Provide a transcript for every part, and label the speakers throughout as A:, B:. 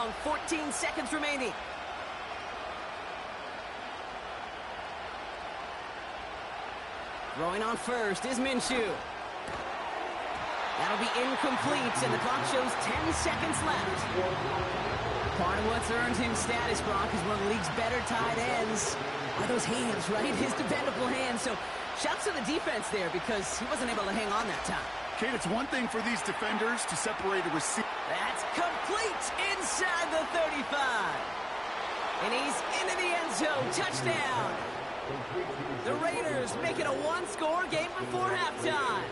A: down, 14 seconds remaining. Throwing on first is Minshew. That'll be incomplete, and the clock shows 10 seconds left. Part of what's earned him status, Brock, is one of the league's better tight ends. Are those hands, right? His dependable hands. So shouts to the defense there because he wasn't able to hang on that time.
B: Kate, it's one thing for these defenders to separate a receiver.
A: That's complete inside the 35. And he's into the end zone. Touchdown. The Raiders make it a one-score game before halftime.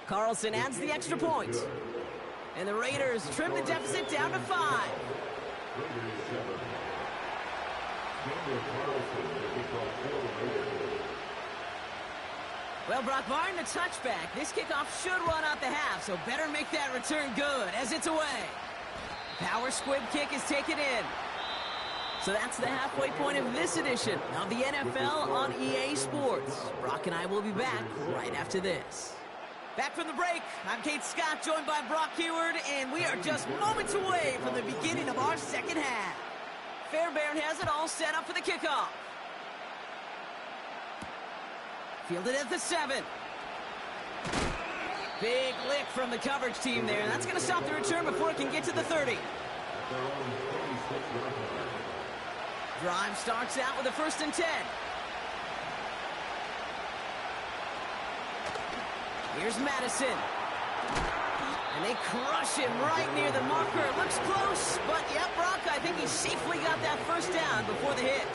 A: Carlson adds the extra point. And the Raiders trim the deficit down to 5. Well, Brock, barring the touchback, this kickoff should run out the half, so better make that return good as it's away. Power squib kick is taken in. So that's the halfway point of this edition of the NFL on EA Sports. Brock and I will be back right after this. Back from the break, I'm Kate Scott, joined by Brock Huard, and we are just moments away from the beginning of our second half. Fairbairn has it all set up for the kickoff. Fielded at the 7. Big lick from the coverage team there. That's going to stop the return before it can get to the 30. Drive starts out with a 1st and 10. Here's Madison. And they crush him right near the marker. It looks close, but yeah, Brock, I think he safely got that first down before the hit.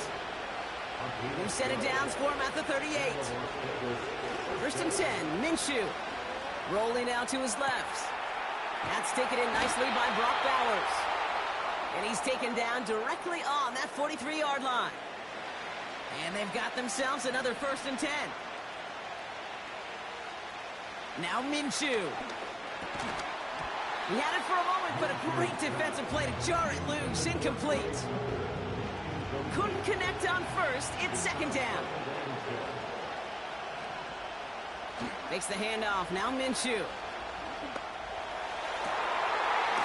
A: New set of downs for him at the 38. 1st and 10, Minshew. Rolling out to his left. That's taken in nicely by Brock Bowers. And he's taken down directly on that 43-yard line. And they've got themselves another 1st and 10. Now Minshew. He had it for a moment, but a great defensive play to jar it loose. Incomplete. Couldn't connect on first. It's 2nd down. Makes the handoff. Now Minshew.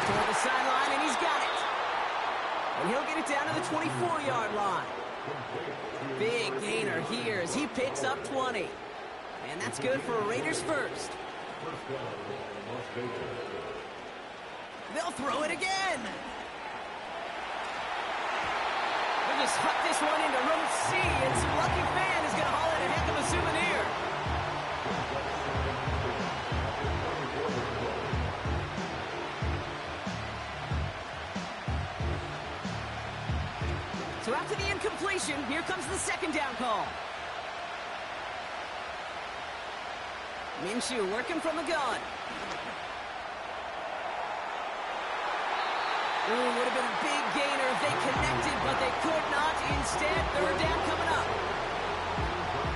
A: Toward the sideline, and he's got it. And he'll get it down to the 24-yard line. Big gainer here as he picks up 20. And that's good for a Raiders first. They'll throw it again. They'll just huck this one into row C, and some lucky fan is going to haul in a heck of a souvenir. So after the incompletion, here comes the 2nd down call. Minshew working from the gun. Ooh, would have been a big gainer if they connected, but they could not. Instead, 3rd down coming up.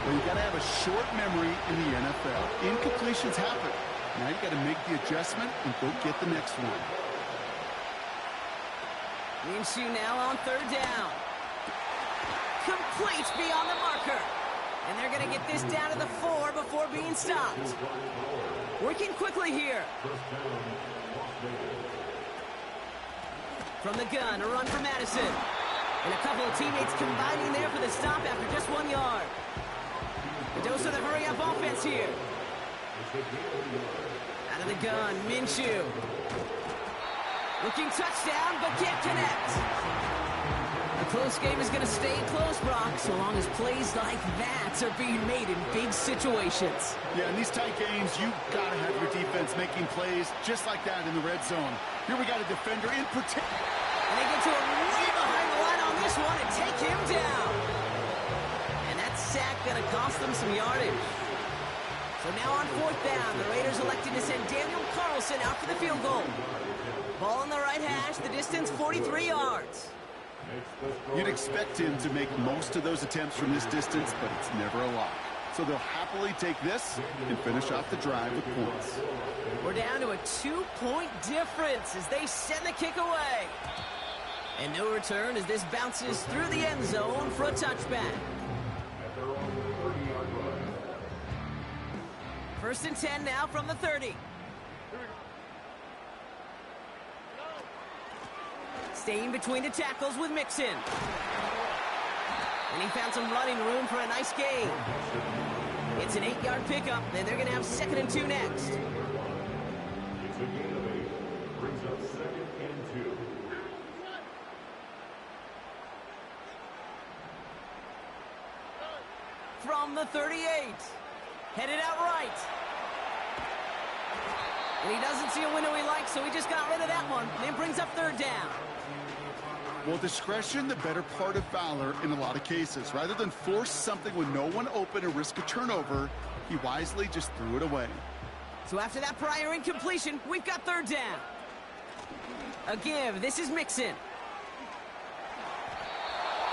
B: Well, you got to have a short memory in the NFL. Incompletions happen. Now you got to make the adjustment and go get the next one.
A: Minshew now on 3rd down. Complete beyond the marker. And they're going to get this down to the 4 before being stopped. Working quickly here. From the gun, a run for Madison. And a couple of teammates combining there for the stop after just 1 yard. The dose of the hurry-up offense here. Out of the gun, Minshew. Looking touchdown, but can't connect. A close game is going to stay close, Brock, so long as plays like that are being made in big situations.
B: Yeah, in these tight games, you've got to have your defense making plays just like that in the red zone. Here we got a defender in particular.
A: And they get to him way behind the line on this one and take him down. And that sack going to cost them some yardage. So now on 4th down, the Raiders elected to send Daniel Carlson out for the field goal. Ball on the right hash, the distance 43 yards.
B: You'd expect him to make most of those attempts from this distance, but it's never a lock. So they'll happily take this and finish off the drive with points.
A: We're down to a 2-point difference as they send the kick away. And no return as this bounces through the end zone for a touchback. 1st and 10 now from the 30. Staying between the tackles with Mixon. And he found some running room for a nice gain. It's an 8-yard pickup, and they're going to have 2nd and 2 next.
C: It's a gain of 8. Brings up 2nd and 2.
A: From the 38. Headed out right. And he doesn't see a window he likes, so he just got rid of that one. And it brings up 3rd down.
B: Well, discretion, the better part of valor in a lot of cases. Rather than force something with no one open and risk a turnover, he wisely just threw it away.
A: So after that prior incompletion, we've got 3rd down. A give. This is Mixon.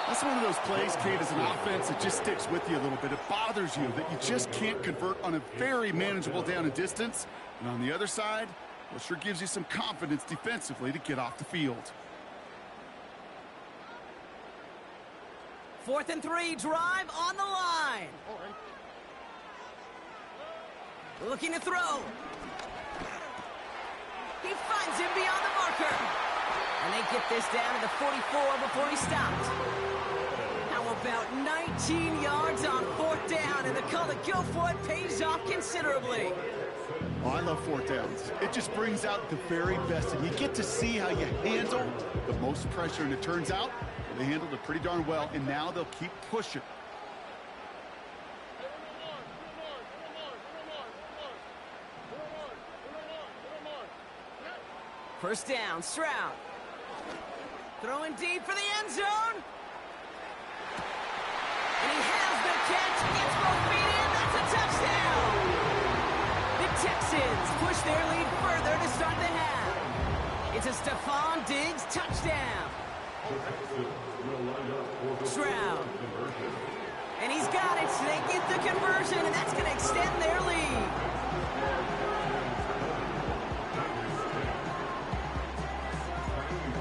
B: That's one of those plays, Kate, as an offense, it just sticks with you a little bit. It bothers you that you just can't convert on a very manageable down and distance. And on the other side, well, it sure gives you some confidence defensively to get off the field.
A: 4th and 3, drive on the line. Looking to throw. He finds him beyond the marker. And they get this down to the 44 before he stopped. How about 19 yards on 4th down, and the call to go for it pays off considerably.
B: Oh, I love 4th downs. It just brings out the very best, and you get to see how you handle the most pressure, and it turns out they handled it pretty darn well, and now they'll keep pushing.
A: First down, Stroud. Throwing deep for the end zone. And he has the catch. Gets both feet in. That's a touchdown. The Texans push their lead further to start the half. It's a Stephon Diggs touchdown. Stroud. And he's got it. So they get the conversion, and that's going to extend their lead.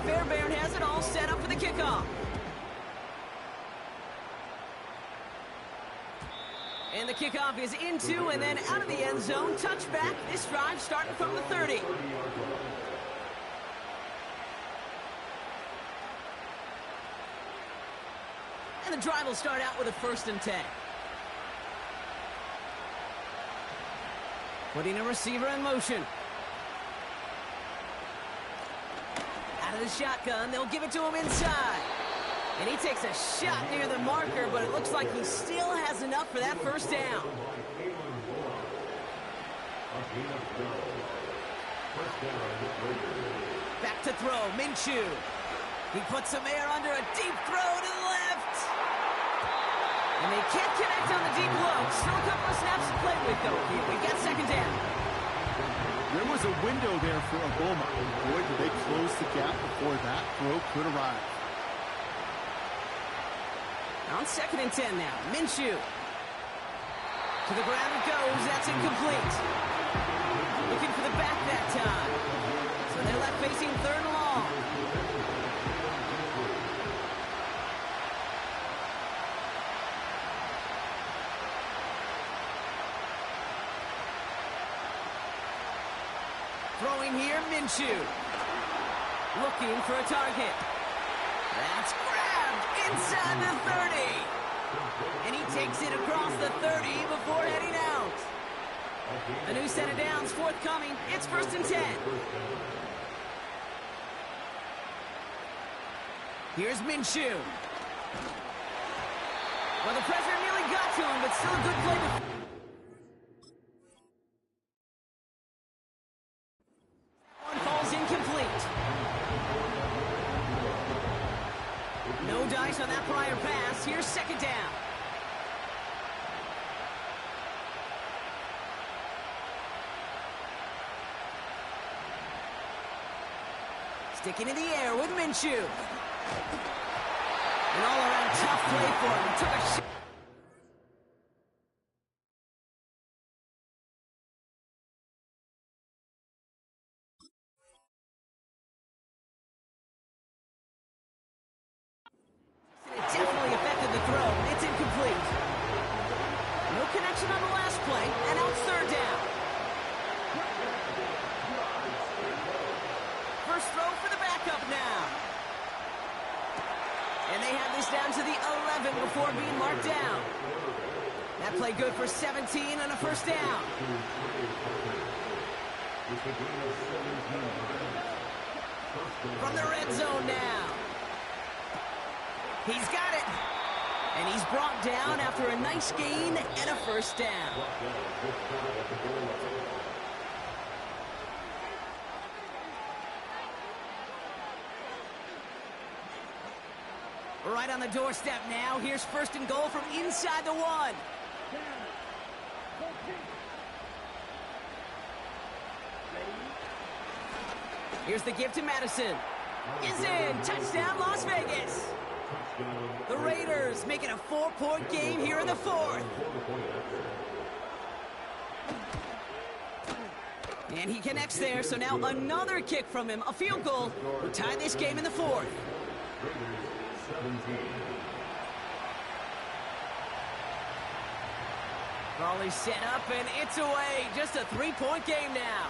A: Fairbairn has it all set up for the kickoff. And the kickoff is into and then out of the end zone. Touchback. This drive starting from the 30. And the drive will start out with a 1st and 10. Putting a receiver in motion. Out of the shotgun, they'll give it to him inside. And he takes a shot near the marker, but it looks like he still has enough for that 1st down. Back to throw, Minshew. He puts some air under a deep throw to the left. And they can't connect on the deep low. Still a couple of snaps to play with, though. We got 2nd down.
B: There was a window there for Obama. Boy, did they close the gap before that throw could arrive.
A: On 2nd and 10 now. Minshew. To the ground it goes. That's incomplete. Looking for the back that time. So they're left facing 3rd and long. Throwing here, Minshew. Looking for a target. That's grabbed inside the 30. And he takes it across the 30 before heading out. A new set of downs forthcoming. It's 1st and 10. Here's Minshew. Well, the pressure nearly got to him, but still a good play. One falls incomplete. No dice on that prior pass. Here's 2nd down. Sticking in the air with Minshew. An all-around tough play for him. He took a shot. It definitely affected the throw. It's incomplete. No connection on the last play, and now it's 3rd down. First throw for the backup now. And they have this down to the 11 before being marked down. That play good for 17 and a first down. From the red zone now. He's got it. And he's brought down after a nice gain and a first down. Right on the doorstep now. Here's first and goal from inside the 1. Here's the give to Madison. Is in. Touchdown, Las Vegas. The Raiders make it a 4-point game here in the 4th. And he connects there, so now another kick from him. A field goal will tie this game in the 4th. Crawley set up, and it's away. Just a 3-point game now.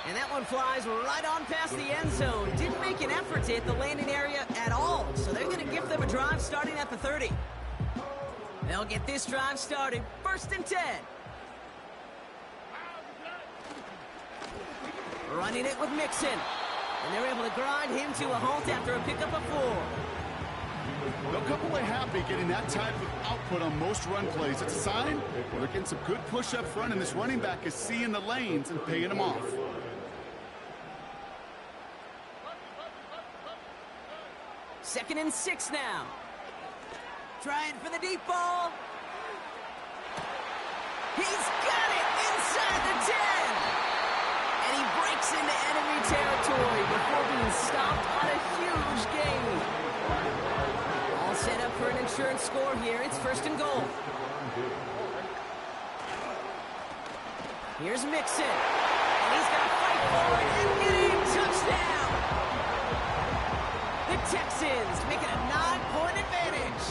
A: And that one flies right on past the end zone. Didn't make an effort to hit the landing area at all. So they're going to give them a drive starting at the 30. They'll get this drive started. First and 10. Running it with Mixon. And they're able to grind him to a halt after a pickup of 4.
B: They'll come away happy getting that type of output on most run plays. It's a sign they're getting some good push up front, and this running back is seeing the lanes and paying them off.
A: Second and 6 now. Trying for the deep ball. He's got it inside the 10. And he breaks into enemy territory before being stopped on a huge gain. All set up for an insurance score here. It's first and goal. Here's Mixon. And he's got to fight for it and get in. Touchdown. The Texans make it a 9-point advantage.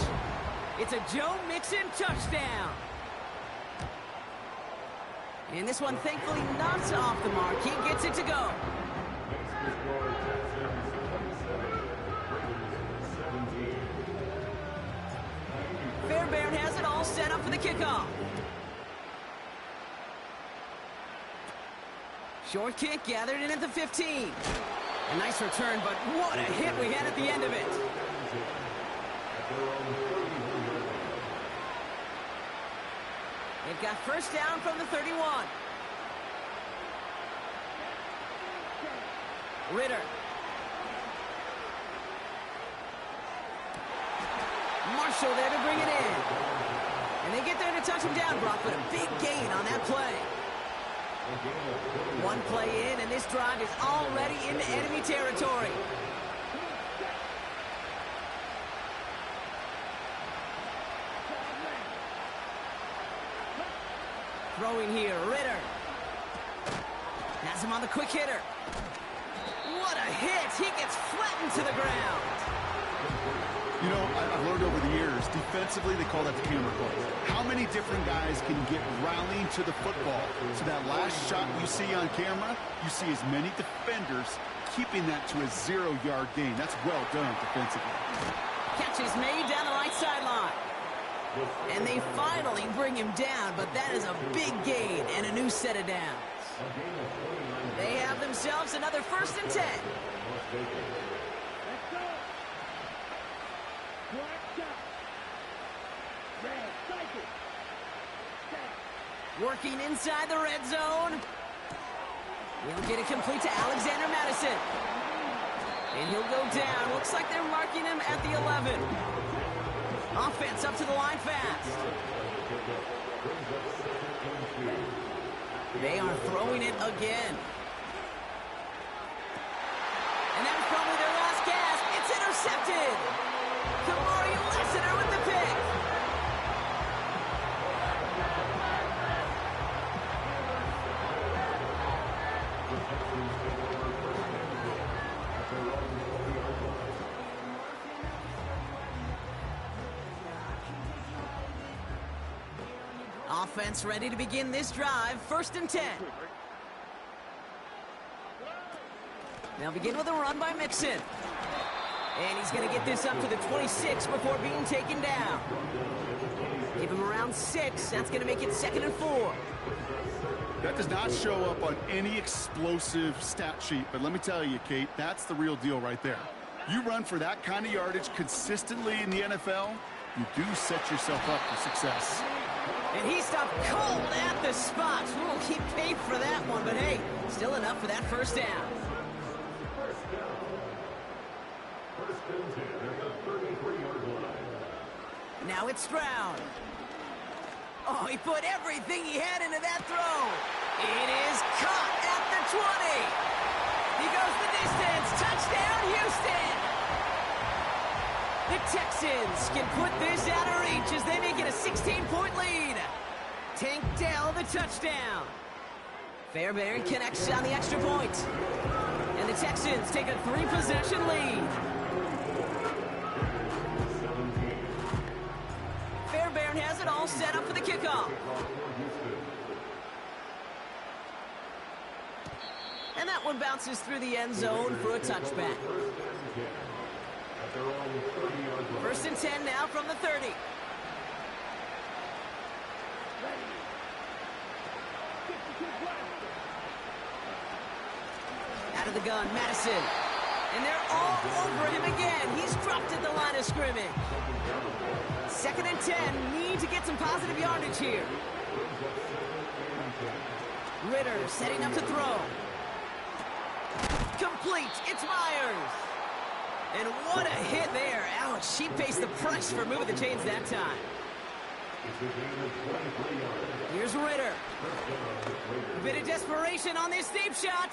A: It's a Joe Mixon touchdown. And this one thankfully knocks off the mark. He gets it to go. Fairbairn has it all set up for the kickoff. Short kick gathered in at the 15. A nice return, but what a hit we had at the end of it. They've got first down from the 31. Ritter. Marshall there to bring it in. And they get there to touch him down, Brock, but a big gain on that play. One play in, and this drive is already into enemy territory. Throwing here, Ritter. Has him on the quick hitter. What a hit! He gets flattened to the ground.
B: You know, I've learned over the years, defensively, they call that the camera play. How many different guys can get rallying to the football? So that last shot you see on camera, you see as many defenders keeping that to a 0-yard gain. That's well done defensively.
A: Catch is made down the right sideline. And they finally bring him down, but that is a big gain and a new set of downs. They have themselves another first and 10. Working inside the red zone. He'll get it complete to Alexander Madison. And he'll go down. Looks like they're marking him at the 11. Offense up to the line fast. They are throwing it again. And that was probably their last gasp. It's intercepted. Kamari Lassiter with the pick. Offense ready to begin this drive. First and 10. They'll begin with a run by Mixon. And he's going to get this up to the 26 before being taken down. Give him around 6. That's going to make it 2nd and 4.
B: That does not show up on any explosive stat sheet, but let me tell you, Kate, that's the real deal right there. You run for that kind of yardage consistently in the NFL, you do set yourself up for success.
A: And he stopped cold at the spot. We'll keep paid for that one, but hey, still enough for that first down.
C: First and 10 at the 33-yard line.
A: Now it's Stroud. Oh, he put everything he had into that throw. It is caught at the 20. He goes the distance. Touchdown, Houston. The Texans can put this out of reach as they make it a 16-point lead. Tank Dell the touchdown. Fairbairn connects on the extra point. And the Texans take a 3-possession lead. Fairbairn has it all set up for the kickoff. And that one bounces through the end zone for a touchback. First and 10 now from the 30. Out of the gun, Madison. And they're all over him again. He's dropped at the line of scrimmage. 2nd and 10. Need to get some positive yardage here. Ritter setting up to throw. Complete. It's Myers. And what a hit there. Ouch, she pays the price for moving the chains that time. Here's Ritter. A bit of desperation on this deep shot.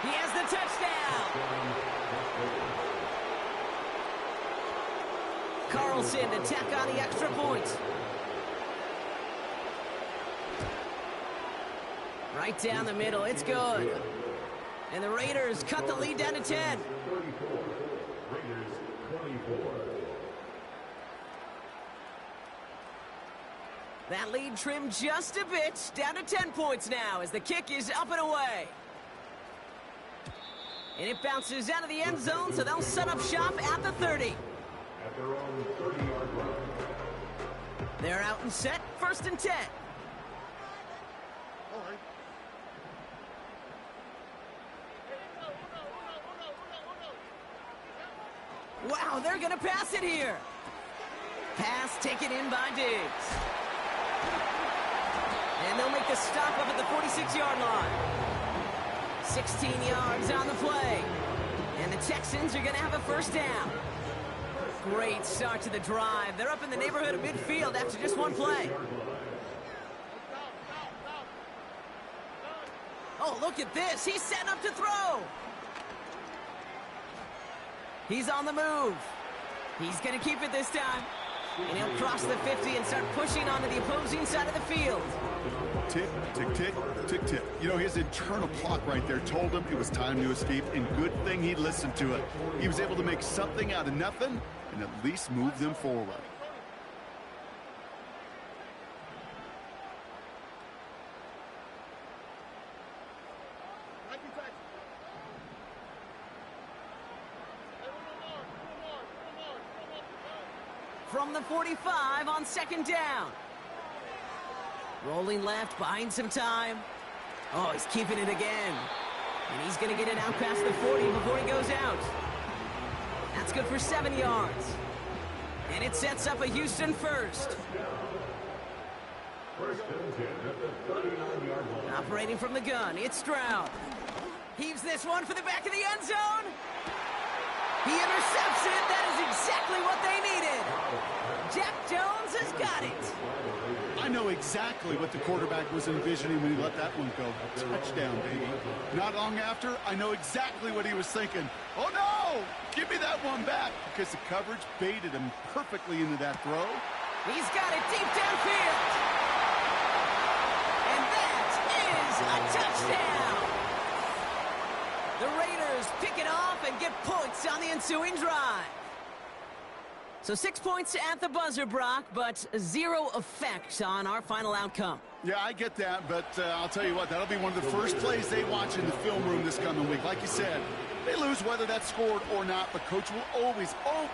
A: He has the touchdown. Carlson to tack on the extra point. Right down the middle. It's good. And the Raiders cut the lead down to 10.
C: Raiders 24.
A: That lead trimmed just a bit, down to 10 points now as the kick is up and away. And it bounces out of the end zone, so they'll set up shop at the 30.
C: At their own 30-yard line.
A: They're out and set, 1st and 10. Wow, they're going to pass it here. Pass taken in by Diggs. And they'll make the stop up at the 46-yard line. 16 yards on the play. And the Texans are going to have a first down. Great start to the drive. They're up in the neighborhood of midfield after just one play. Oh, look at this. He's setting up to throw. He's on the move. He's going to keep it this time. And he'll cross the 50 and start pushing onto the opposing side of the field.
B: Tick, tick, tick, tick, tick. You know, his internal clock right there told him it was time to escape, and good thing he listened to it. He was able to make something out of nothing and at least move them forward.
A: From the 45 on 2nd down. Rolling left, buying some time. Oh, he's keeping it again. And he's going to get it out past the 40 before he goes out. That's good for 7 yards. And it sets up a Houston first.
C: First and 10 at the 39-yard line.
A: Operating from the gun, it's Stroud. Heaves this one for the back of the end zone. He intercepts it. That is exactly what they needed. Jack Jones has got it.
B: I know exactly what the quarterback was envisioning when he let that one go. Touchdown, baby. Not long after, I know exactly what he was thinking. Oh, no! Give me that one back, because the coverage baited him perfectly into that throw.
A: He's got it deep downfield. And that is a touchdown. The Raiders pick it off and get points on the ensuing drive. So 6 points at the buzzer, Brock, but 0 effect on our final outcome.
B: Yeah, I get that, but I'll tell you what, that'll be one of the first plays they watch in the film room this coming week. Like you said, they lose whether that's scored or not, but Coach will always... Oh!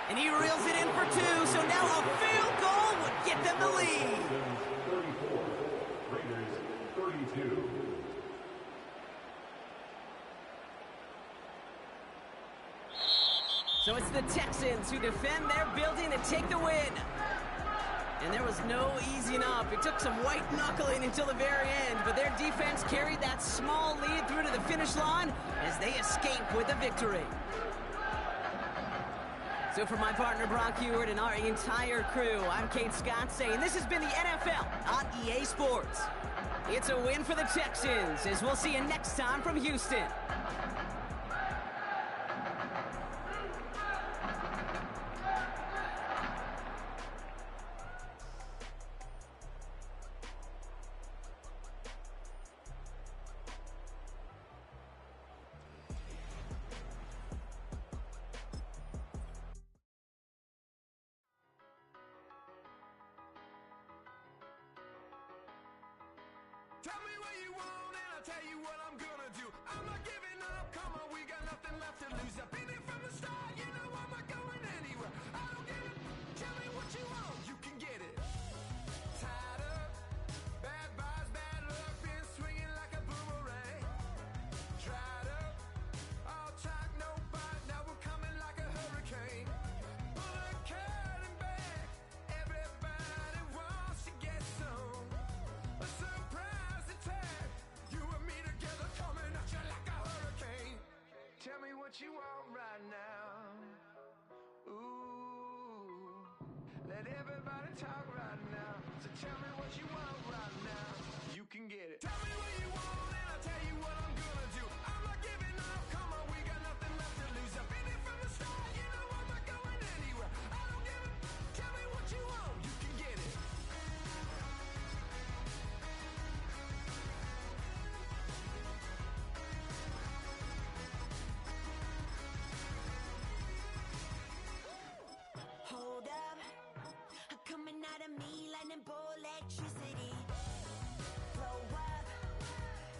A: And he reels it in for two, so now a field goal would get them the lead.
C: 34, Raiders 32.
A: So it's the Texans who defend their building and take the win. And there was no easing up. It took some white knuckling until the very end, but their defense carried that small lead through to the finish line as they escape with a victory. So for my partner Brock Huard and our entire crew, I'm Kate Scott saying this has been the NFL on EA Sports. It's a win for the Texans, as we'll see you next time from Houston.
D: Tell me what you want and I'll tell you what I'm gonna do. I'm not giving up, come on, we got nothing left to lose. I've been here from the start, you know I'm not going anywhere. I don't give it, tell me what you want, you can get it. Tied up, bad vibes, bad luck, been swinging like a boomerang. Dried up, all talk, no bite, now we're coming like a hurricane. Pull the curtain back, everybody wants to get some. A surprise attack, you and me together coming at you like a hurricane. Tell me what you want right now. Ooh, let everybody talk right now. So tell me what you want right now. You can get it. Tell me what you want and I'll tell you what I'm gonna do. I'm not giving up, come on, we got nothing left to lose. I've been here from the start, you know I'm not going anywhere. I don't give it, tell me what you want, you can get it.
E: Hold up, coming out of me, lightning bolt electricity. Blow up,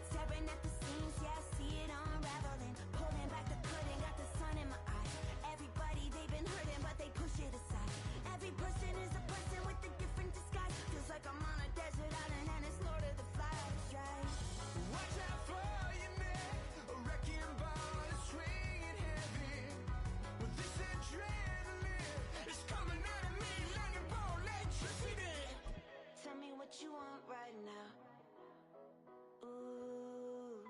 E: staring at the seams, yeah, I see it unraveling. Pulling back the curtain, got the sun in my eye. Everybody, they've been hurting, but they push it aside. Every person is a person with a different disguise. Feels like I'm on a desert island and it's Lord of the Flies, right?
D: Watch out for your neck, a wrecking ball is swinging heavy. With this adrenaline, it's coming out of me, lightning bolt electricity.
E: Tell me what you want right now. Ooh,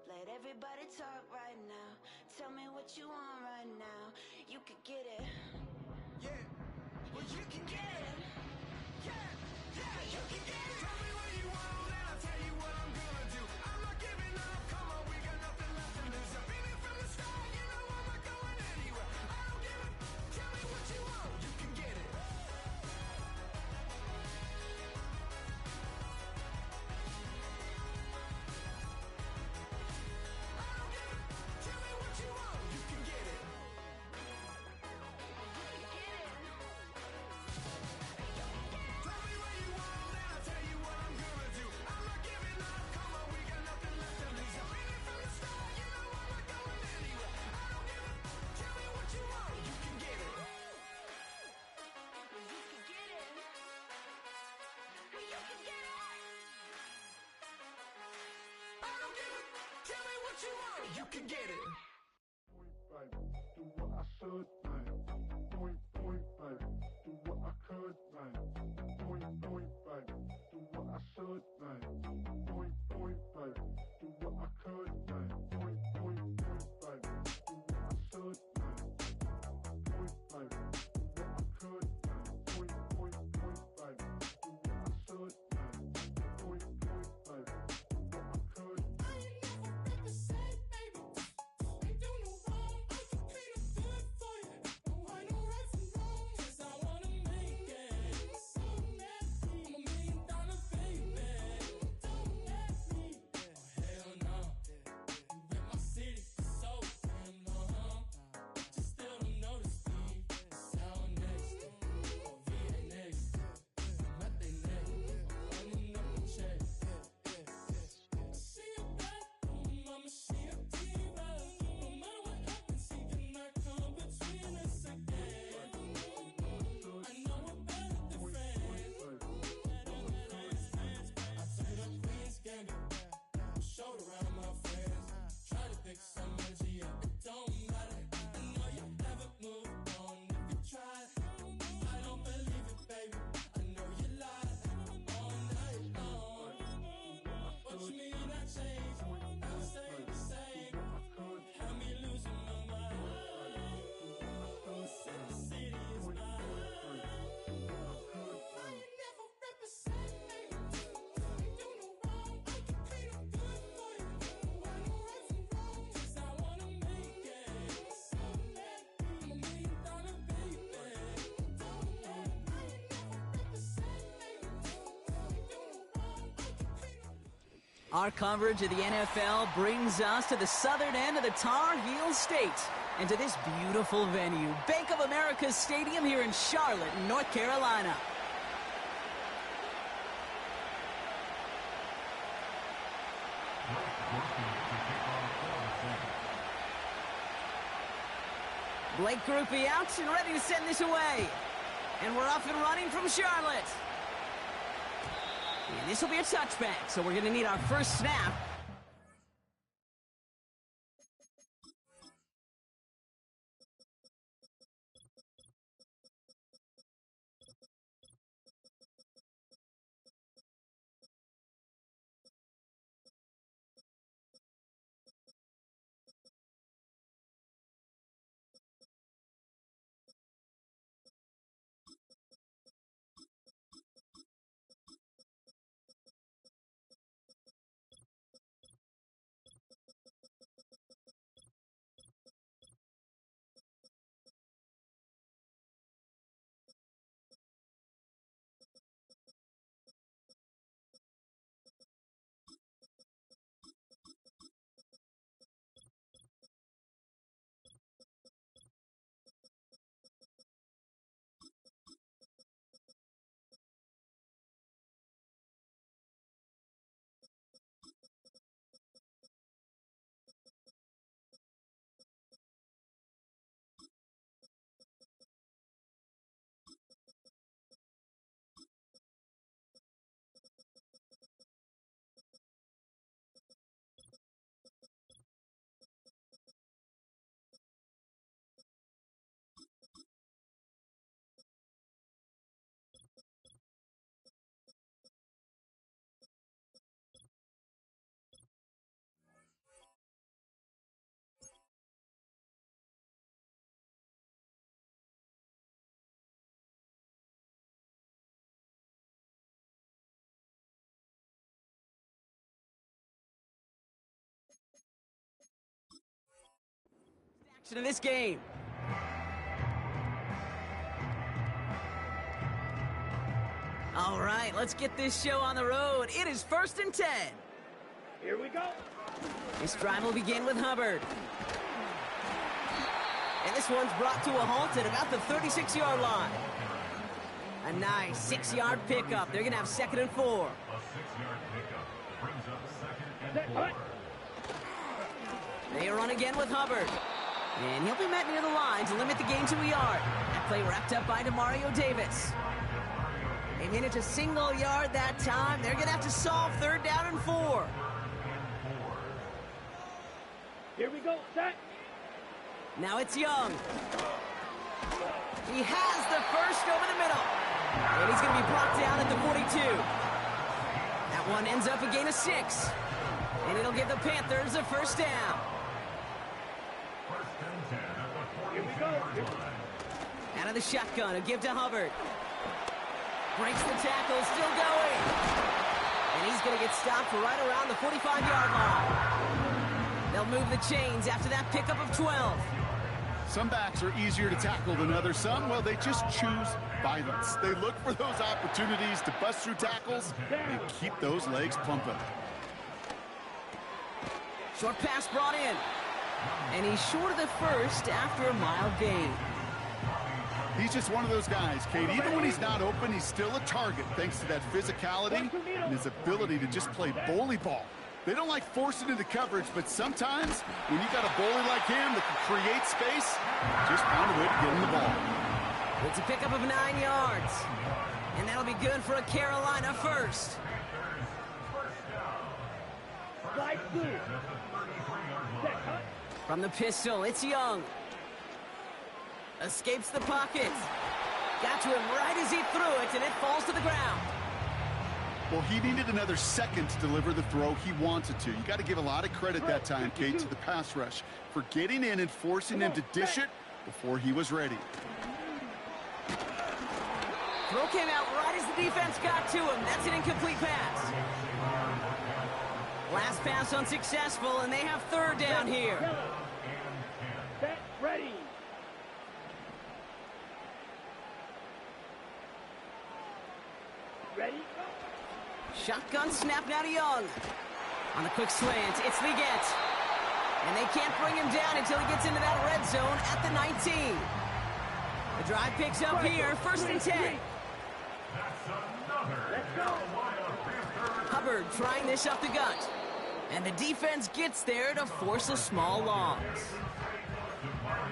E: let everybody talk right now. Tell me what you want right now. You could get it.
D: Yeah, well you can get it. Yeah, you can get it. Tell me what you want and I'll tell you what I'm gonna do. I'm not giving up, come on, we got nothing left to lose. I've been here from the start, you know I'm not going anywhere. I don't give it, tell me what you want, you can get it. I don't give it, tell me what you want, you can get it. Tell me what you want and I'll tell you what I'm gonna do. I'm not giving up, come on, we got nothing left to lose. I've been here from the start, you know I'm not going anywhere. I don't give it, tell me what you want, you can get it.
E: You could get it. You could get it.
D: I don't give it, tell me what you want, you can get it.
F: Point five, do what I should, man. Point five, do what I could, man. Point five, do what I should, man. Point five, do what I could, man. Point five, do what I should, man. Point five, do what I could, man. Point five, do what I should, man. Point five, do what I could.
G: I ain't never been the same, baby. Ain't do no wrong, I should treat her good for you. Don't want no right from wrong, 'cause I wanna make it. So nasty, I'm a million
A: Our coverage of the NFL brings us to the southern end of the Tar Heel State and to this beautiful venue, Bank of America Stadium here in Charlotte, North Carolina. Blake Grupe out and ready to send this away. And we're off and running from Charlotte. And this will be a touchback, so we're going to need our first snap. Action of this game. All right, let's get this show on the road. It is 1st and 10.
H: Here we go.
A: This drive will begin with Hubbard. And this one's brought to a halt at about the 36-yard line. A nice 6-yard pickup. They're going to have 2nd and 4.
C: A 6-yard pickup brings up 2nd and 4.
A: They run again with Hubbard. And he'll be met near the line to limit the gain to a yard. That play wrapped up by Demario Davis. They made it to single yard that time. They're going to have to solve 3rd down and 4.
H: Here we go. Set.
A: Now it's Young. He has the first over the middle. And he's going to be brought down at the 42. That one ends up a gain of 6. And it'll give the Panthers a 1st down.
H: Here we go.
A: Out of the shotgun, a give to Hubbard. Breaks the tackle, still going. And he's going to get stopped right around the 45-yard line. They'll move the chains after that pickup of 12.
B: Some backs are easier to tackle than others. Some, well, they just choose violence. They look for those opportunities to bust through tackles and keep those legs pumping.
A: Short pass brought in. And he's short of the first after a mild gain.
B: He's just one of those guys, Kate. Even when he's not open, he's still a target thanks to that physicality and his ability to just play bully ball. They don't like forcing into coverage, but sometimes when you got a bully like him that can create space, just find a way to get him the ball.
A: It's a pickup of 9 yards. And that'll be good for a Carolina first.
H: Slide through. Set. Cut.
A: From the pistol, it's Young. Escapes the pocket. Got to him right as he threw it, and it falls to the ground.
B: Well, he needed another second to deliver the throw he wanted to. You got to give a lot of credit that time, Kate, to the pass rush for getting in and forcing him to dish it before he was ready.
A: Throw came out right as the defense got to him. That's an incomplete pass. Last pass unsuccessful, and they have 3rd down here.
H: Set. Ready. Ready.
A: Shotgun snap now to Young. On the quick slant, it's Liggett. And they can't bring him down until he gets into that red zone at the 19. The drive picks up here, 1st and 10.
H: Let's go.
A: Hubbard trying this up the gut. And the defense gets there to force a small loss.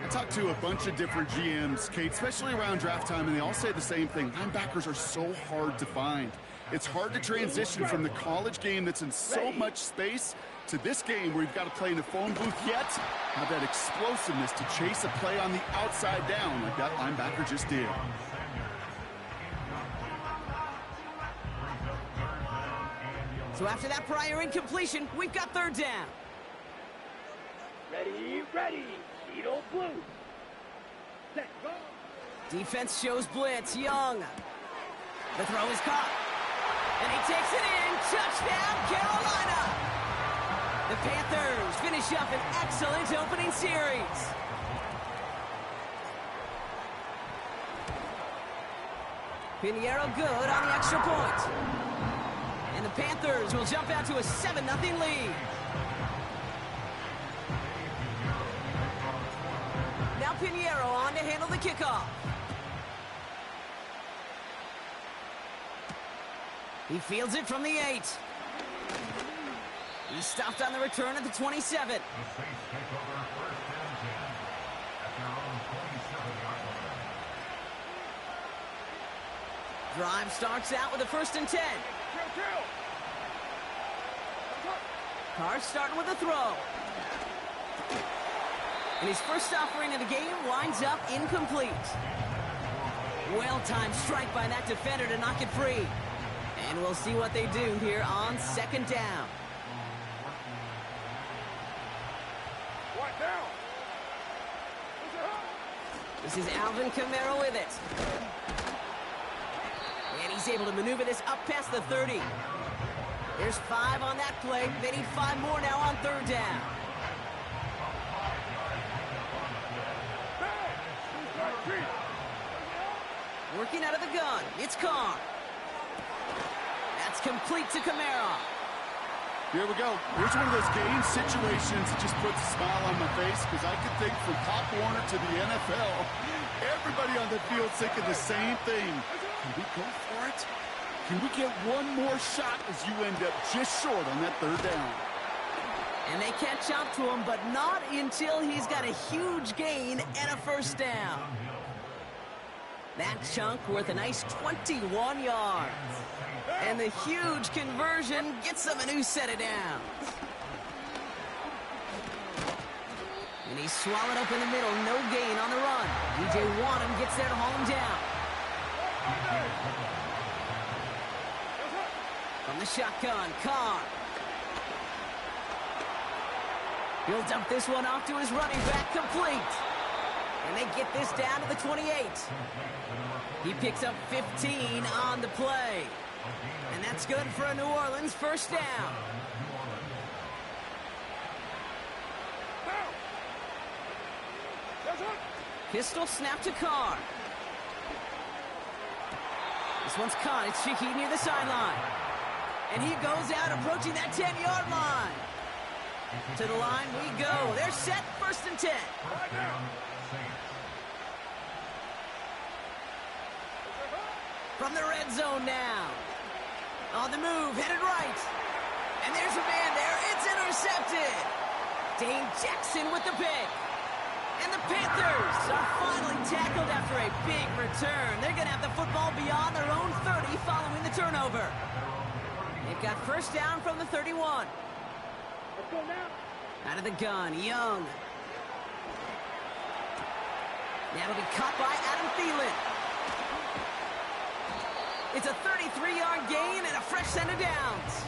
B: I talked to a bunch of different GMs, Kate, especially around draft time, and they all say the same thing. Linebackers are so hard to find. It's hard to transition from the college game that's in so much space to this game where you've got to play in a phone booth yet have that explosiveness to chase a play on the outside down like that linebacker just did.
A: So after that prior incompletion, we've got 3rd down.
H: Ready, ready. Cheeto blue. Set, go.
A: Defense shows blitz. Young. The throw is caught. And he takes it in. Touchdown, Carolina. The Panthers finish up an excellent opening series. Pinheiro good on the extra point. And the Panthers will jump out to a 7-0 lead. Now Pinheiro on to handle the kickoff. He fields it from the 8. He stopped on the return at the 27. Drive starts out with a 1st and 10. Carr starting with a throw. And his first offering of the game winds up incomplete. Well-timed strike by that defender to knock it free. And we'll see what they do here on 2nd down.
H: What now?
A: This is Alvin Kamara with it. And he's able to maneuver this up past the 30. There's 5 on that play. They need 5 more now on 3rd down. Working out of the gun, it's Carr. That's complete to Kamara.
B: Here we go. Here's one of those game situations that just puts a smile on my face because I could think from Pop Warner to the NFL, everybody on the field thinking the same thing. Can we go for it? Can we get one more shot as you end up just short on that 3rd down?
A: And they catch up to him, but not until he's got a huge gain and a 1st down. That chunk worth a nice 21 yards. And the huge conversion gets them a new set of downs. And he's swallowed up in the middle. No gain on the run. DJ Wanham gets there to haul him down. From the shotgun, Carr. He'll dump this one off to his running back, complete. And they get this down to the 28. He picks up 15 on the play. And that's good for a New Orleans 1st down. Pistol snap to Carr. This one's caught. It's Shaheed near the sideline. And he goes out approaching that 10-yard line. To the line we go. They're set, 1st and 10. From the red zone now. On the move, headed right. And there's a man there. It's intercepted. Dane Jackson with the pick. And the Panthers are finally tackled after a big return. They're going to have the football beyond their own 30 following the turnover. They've got 1st down from the 31.
H: Let's go now.
A: Out of the gun, Young. That'll be caught by Adam Thielen. It's a 33-yard gain and a fresh set of downs.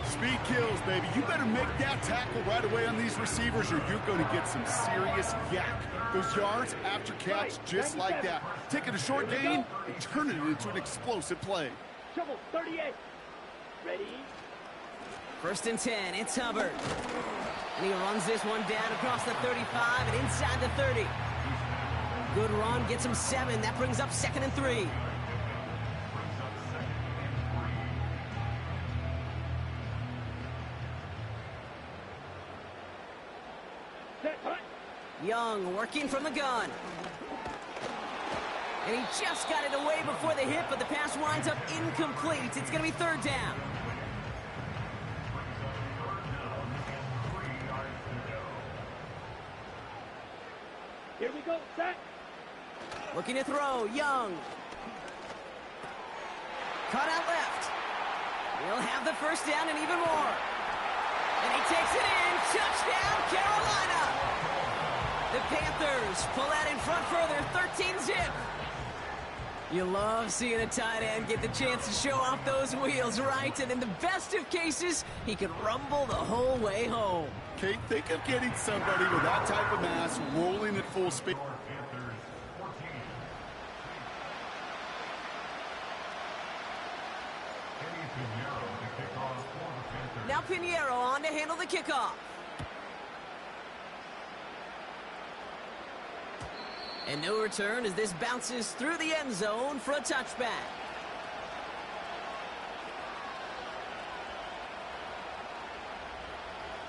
B: Speed kills, baby. You better make that tackle right away on these receivers or you're going to get some serious yak. Those yards after catch just like that. Taking a short gain and turning it into an explosive play.
H: Shovel 38. Ready?
A: 1st and 10, it's Hubbard. And he runs this one down across the 35 and inside the 30. Good run, gets him 7. That brings up 2nd and 3.
H: set, hunt.
A: Young working from the gun. And he just got it away before the hit, but the pass winds up incomplete. It's going to be third down.
H: Here we go, set.
A: Looking to throw, Young. Cut out left. He'll have the first down and even more. And he takes it in. Touchdown, Carolina. The Panthers pull out in front further, 13-zip. You love seeing a tight end get the chance to show off those wheels, right? And in the best of cases, he could rumble the whole way home.
B: Kate, think of getting somebody with that type of mass rolling at full speed.
A: Now Pinheiro on to handle the kickoff. And no return as this bounces through the end zone for a touchback.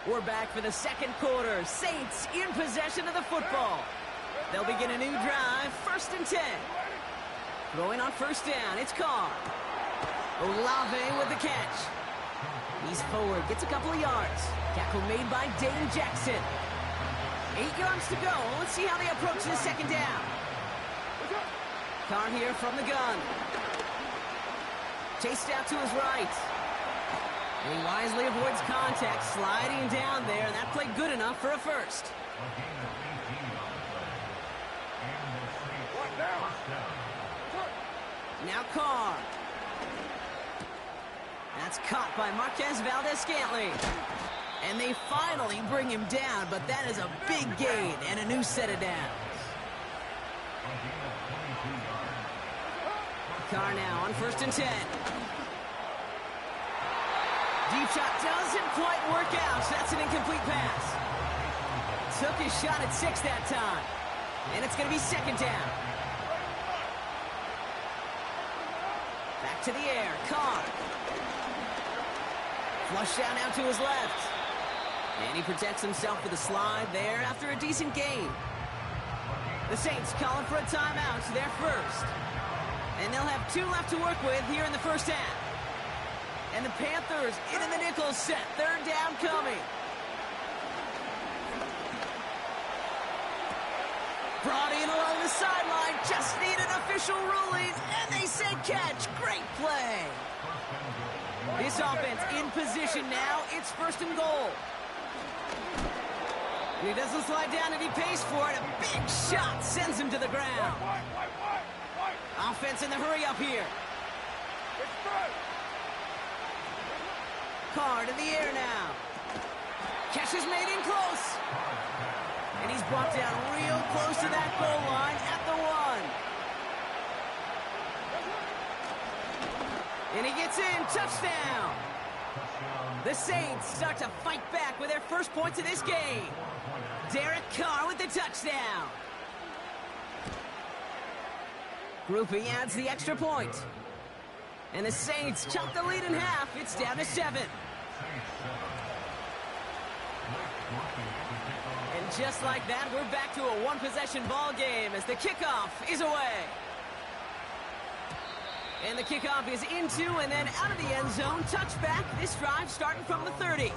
A: We're back for the second quarter. Saints in possession of the football. They'll begin a new drive, 1st and 10. Throwing on first down, it's Carr. Olave with the catch. He's forward, gets a couple of yards. Tackle made by Dane Jackson. 8 yards to go. Let's see how they approach this second down. Carr here from the gun. Chased out to his right. And he wisely avoids contact, sliding down there, and that played good enough for a first. Now Carr. That's caught by Marquez Valdez-Scantling. And they finally bring him down, but that is a big gain and a new set of downs. Carr now on 1st and 10. Deep shot doesn't quite work out. That's an incomplete pass. Took his shot at 6 that time. And it's going to be second down. Back to the air. Carr. Flush out now to his left. And he protects himself with a slide there after a decent gain. The Saints calling for a timeout. They're first. And they'll have 2 left to work with here in the first half. And the Panthers in the nickel set. Third down coming. Brought in along the sideline. Just need an official ruling. And they say catch. Great play. This offense in position now. It's 1st and goal. He doesn't slide down and he pays for it. A big shot sends him to the ground. Offense in the hurry up here. Carr to the air now. Catch is made in close. And he's brought down real close to that goal line at the 1. And he gets in. Touchdown. The Saints start to fight back with their first points of this game. Derek Carr with the touchdown. Grouping adds the extra point. And the Saints chop the lead in half. It's down to 7. And just like that, we're back to a one-possession ball game as the kickoff is away. And the kickoff is into and then out of the end zone. Touchback. This drive starting from the 30.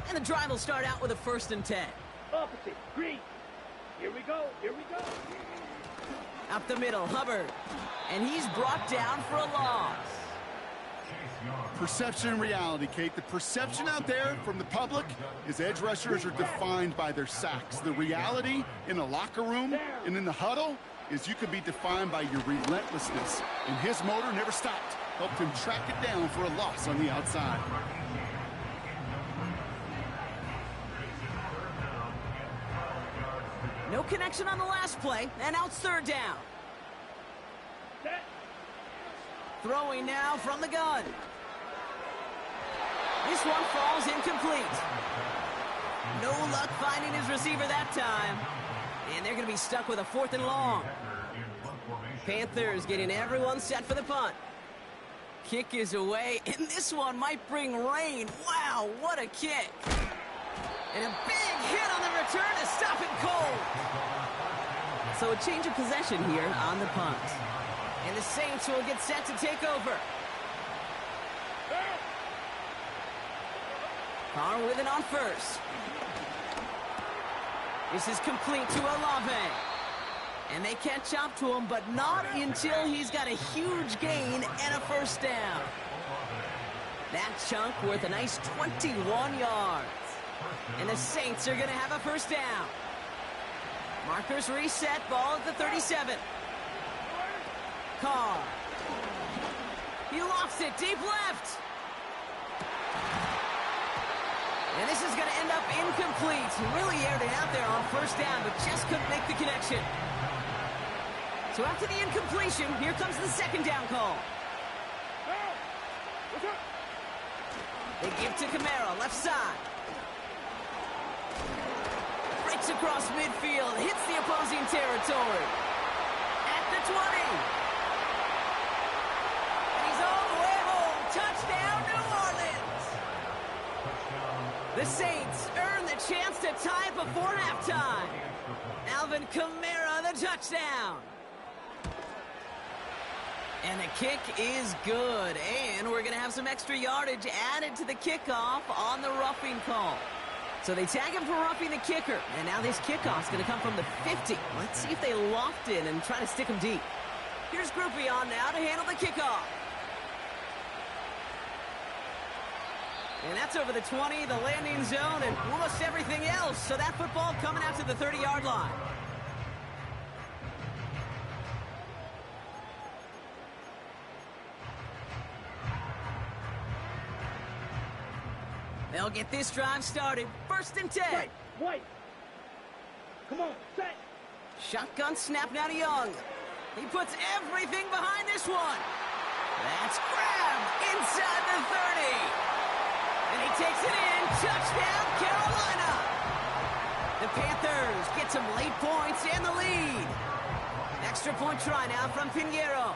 A: And the drive will start out with a 1st and 10.
H: Opposite, green. Here we go, here we go.
A: Up the middle, Hubbard. And he's brought down for a loss.
B: Perception and reality, Kate. The perception out there from the public is edge rushers are defined by their sacks. The reality in the locker room and in the huddle is you can be defined by your relentlessness. And his motor never stopped. Helped him track it down for a loss on the outside.
A: No connection on the last play, and now it's 3rd down.
H: Set.
A: Throwing now from the gun. This one falls incomplete. No luck finding his receiver that time. And they're going to be stuck with a 4th and long. Panthers getting everyone set for the punt. kick is away, and this one might bring rain. Wow, what a kick. And a big hit on the return to stop it cold. So a change of possession here on the punt. And the Saints will get set to take over. Carr with it on first. This is complete to Olave. And they catch up to him, but not until he's got a huge gain and a first down. That chunk worth a nice 21 yards. And the Saints are going to have a first down. Markers reset, ball at the 37. Carr. He lofts it deep left. And this is going to end up incomplete. He really aired it out there on first down, but just couldn't make the connection. So after the incompletion, here comes the second down call. They give to Kamara, left side. Breaks across midfield, hits the opposing territory. At the 20. And he's all the way home. Touchdown, New Orleans. The Saints earn the chance to tie before halftime. Alvin Kamara, the touchdown. And the kick is good. And we're going to have some extra yardage added to the kickoff on the roughing call. So they tag him for roughing the kicker. And now this kickoff's going to come from the 50. Let's see if they loft in and try to stick him deep. Here's Groupie on now to handle the kickoff. And that's over the 20, the landing zone, and almost everything else. So that football coming out to the 30-yard line. They'll get this drive started. First and 10.
H: Wait. Come on, set.
A: Shotgun snap now to Young. He puts everything behind this one. That's grabbed inside the 30. And he takes it in. Touchdown, Carolina. The Panthers get some late points and the lead. Extra point try now from Pinheiro.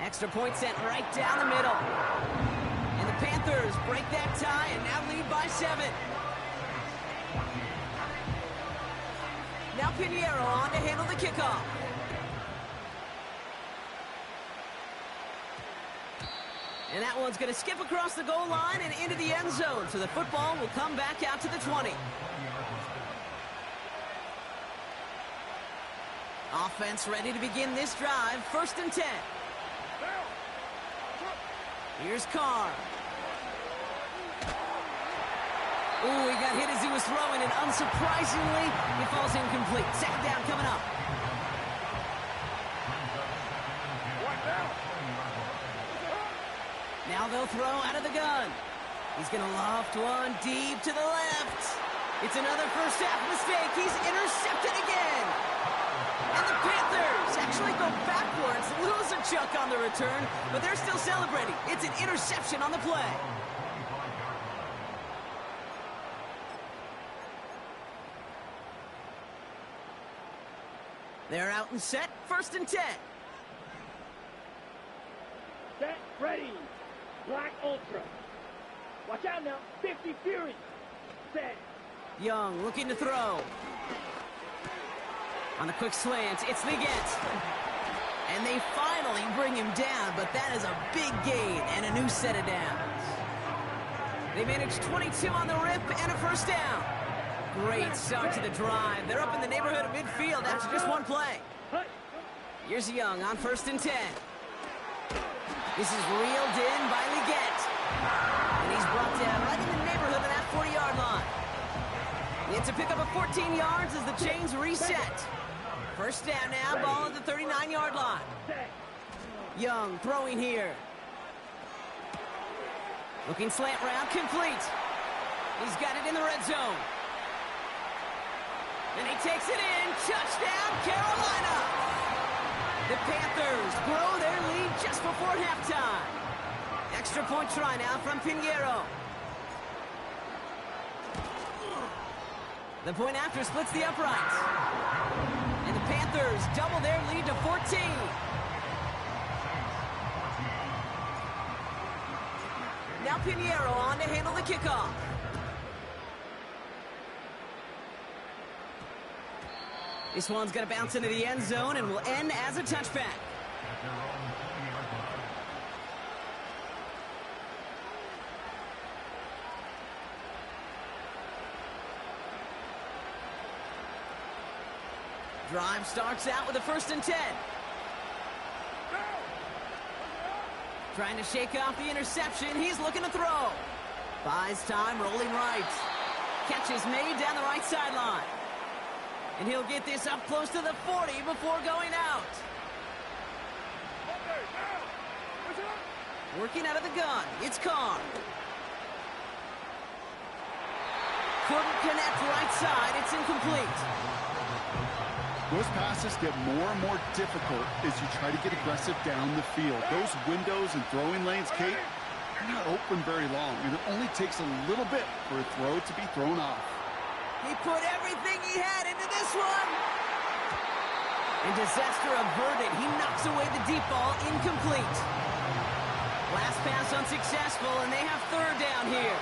A: Extra point sent right down the middle. And the Panthers break that tie and now lead by 7. Now Pinheiro on to handle the kickoff. And that one's going to skip across the goal line and into the end zone. So the football will come back out to the 20. Offense ready to begin this drive. First and 10. Here's Carr. Ooh, he got hit as he was throwing, and unsurprisingly, he falls incomplete. Second down coming up. Now they'll throw out of the gun. He's going to loft one deep to the left. It's another first half mistake. He's intercepted again. And the Panthers actually go backwards, lose a chunk on the return, but they're still celebrating. It's an interception on the play. They're out and set, first and 10.
H: Set, ready. Black Ultra. Watch out now. 50 Fury. Set.
A: Young looking to throw. On the quick slant, it's Liggett. And they finally bring him down, but that is a big gain and a new set of downs. They managed 22 on the rip and a first down. Great start to the drive. They're up in the neighborhood of midfield after just one play. Here's Young on first and 10. This is reeled in by Liggett. And he's brought down right in the neighborhood of that 40-yard line. It's a pickup of 14 yards as the chains reset. First down now, ball at the 39-yard line. Young throwing here. Looking slant route, complete. He's got it in the red zone. And he takes it in. Touchdown, Carolina. The Panthers grow their lead just before halftime. Extra point try now from Pinheiro. The point after splits the uprights. And the Panthers double their lead to 14. Pinheiro on to handle the kickoff. This one's going to bounce into the end zone and will end as a touchback. Drive starts out with a 1st and 10. Trying to shake off the interception. He's looking to throw. Buys time, rolling right. Catch is made down the right sideline. And he'll get this up close to the 40 before going out. Working out of the gun, it's Carr. Couldn't connect right side, it's incomplete.
B: Those passes get more and more difficult as you try to get aggressive down the field. Those windows and throwing lanes, Kate, they're not open very long, and it only takes a little bit for a throw to be thrown off.
A: He put everything he had into this one. And disaster averted. He knocks away the deep ball, incomplete. Last pass unsuccessful, and they have 3rd down here.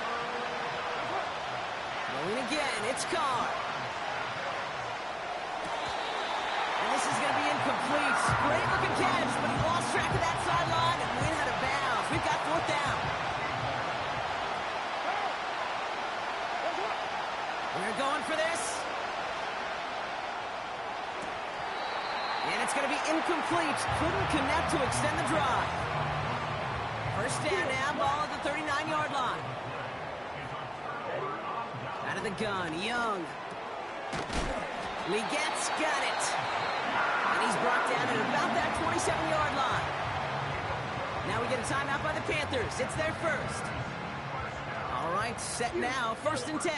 A: Rolling again, it's Carr. And this is going to be incomplete. Great looking catch, but he lost track of that sideline and went out of bounds. We've got 4th down. We're going for this. And it's going to be incomplete. Couldn't connect to extend the drive. 1st down now, ball at the 39-yard line. Out of the gun, Young. Legette's got it. And he's brought down at about that 27-yard line. Now we get a timeout by the Panthers. It's their 1st. All right, set now, 1st and 10.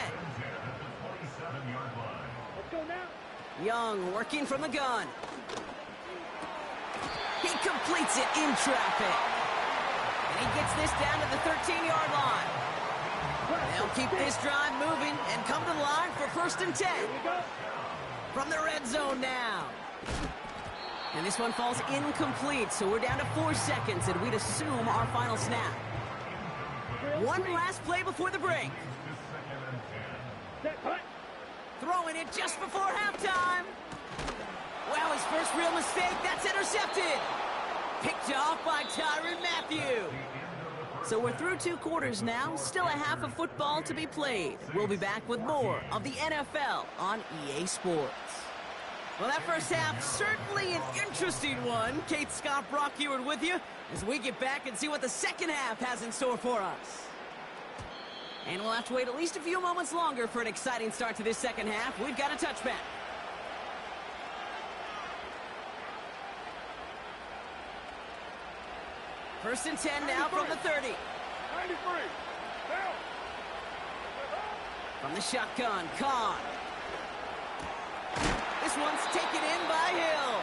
A: Young working from the gun. He completes it in traffic. And he gets this down to the 13-yard line. They'll keep this drive moving and come to the line for 1st and 10. From the red zone now. And this one falls incomplete, so we're down to 4 seconds, and we'd assume our final snap. One last play before the break. Throwing it just before halftime. Well, his first real mistake, that's intercepted. Picked off by Tyrann Mathieu. So we're through 2 quarters now, still a half of football to be played. We'll be back with more of the NFL on EA Sports. Well, that first half, certainly an interesting one. Kate, Scott, Brock Ewart with you as we get back and see what the second half has in store for us. And we'll have to wait at least a few moments longer for an exciting start to this second half. We've got a touchback. First and 10 now from the 30.
H: 93. Now.
A: From the shotgun, Carr. This one's taken in by Hill.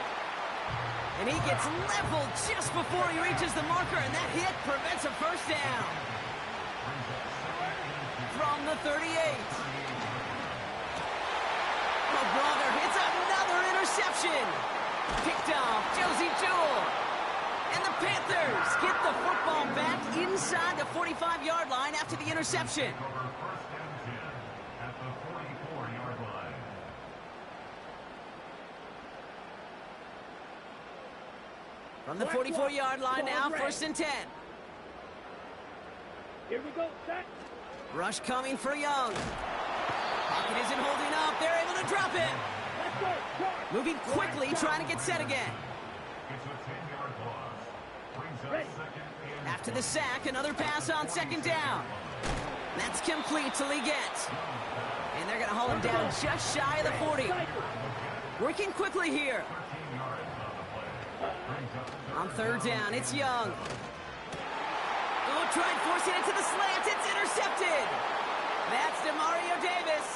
A: And he gets leveled just before he reaches the marker, and that hit prevents a 1st down. From the 38. Oh, brother, it's another interception. Picked off Josie Jewell. And the Panthers get the football back inside the 45-yard line after the interception. From the 44-yard line now, 1st and 10.
H: Here we go, set.
A: Rush coming for Young. Pocket isn't holding up. They're able to drop it.
H: Let's go. Charge.
A: Moving quickly, trying to get set again.
H: Ready.
A: After the sack, another pass on 2nd down. That's complete to Legette. And they're going to haul him down just shy of the 40. Working quickly here. On 3rd down, it's Young. Oh, tried forcing it to the slant. It's intercepted. That's Demario Davis.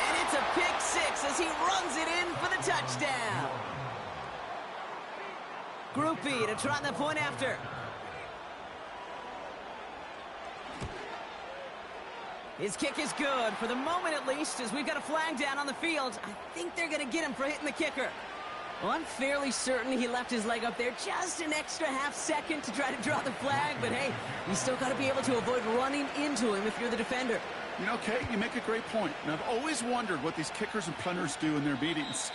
A: And it's a pick 6 as he runs it in for the touchdown. Groupie to try the point after. His kick is good, for the moment at least, as we've got a flag down on the field. I think they're going to get him for hitting the kicker. Well, I'm fairly certain he left his leg up there just an extra half second to try to draw the flag, but hey, you still got to be able to avoid running into him if you're the defender.
B: You know, Kate, you make a great point. And I've always wondered what these kickers and punters do in their meetings.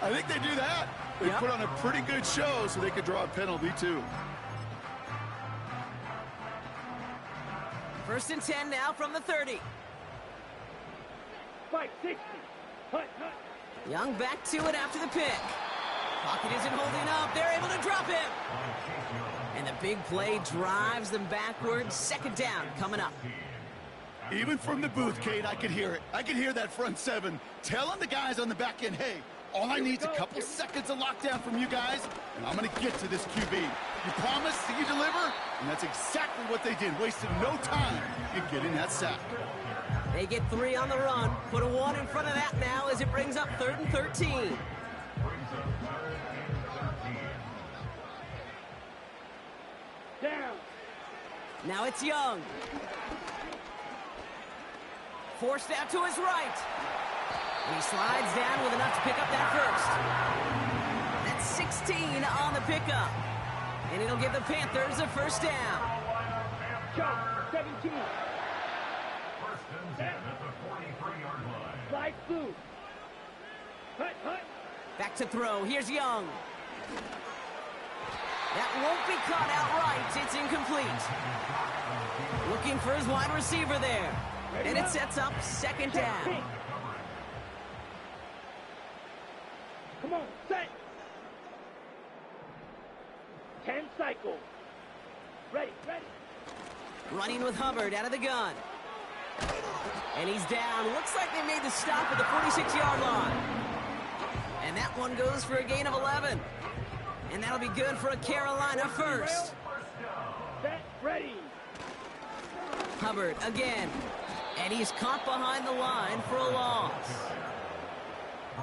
B: I think they do that. They
A: Yep.
B: put on a pretty good show so they could draw a penalty, too.
A: 1st and 10 now from the 30.
H: 560. Hut, hut.
A: Young back to it after the pick. Pocket isn't holding up. They're able to drop him. And the big play drives them backwards. 2nd down coming up.
B: Even from the booth, Kate, I could hear it. I could hear that front seven telling the guys on the back end, hey, all I need is a couple seconds of lockdown from you guys, and I'm going to get to this QB. You promise that you deliver? And that's exactly what they did. Wasted no time in getting that sack.
A: They get 3 on the run. Put a 1 in front of that now as it brings up 3rd and 13.
H: Down.
A: Now it's Young. Forced out to his right. And he slides down with enough to pick up that first. That's 16 on the pickup. And it'll give the Panthers a 1st down.
H: Jump. 17. Slide through. Hut, hut.
A: Back to throw. Here's Young. That won't be caught outright. It's incomplete. Looking for his wide receiver there. And it sets up 2nd down.
H: Come on, set. 10 cycles. Ready, ready.
A: Running with Hubbard out of the gun. And he's down. Looks like they made the stop at the 46-yard line. And that one goes for a gain of 11. And that'll be good for a Carolina first.
H: Set, ready.
A: Hubbard again. And he's caught behind the line for a loss.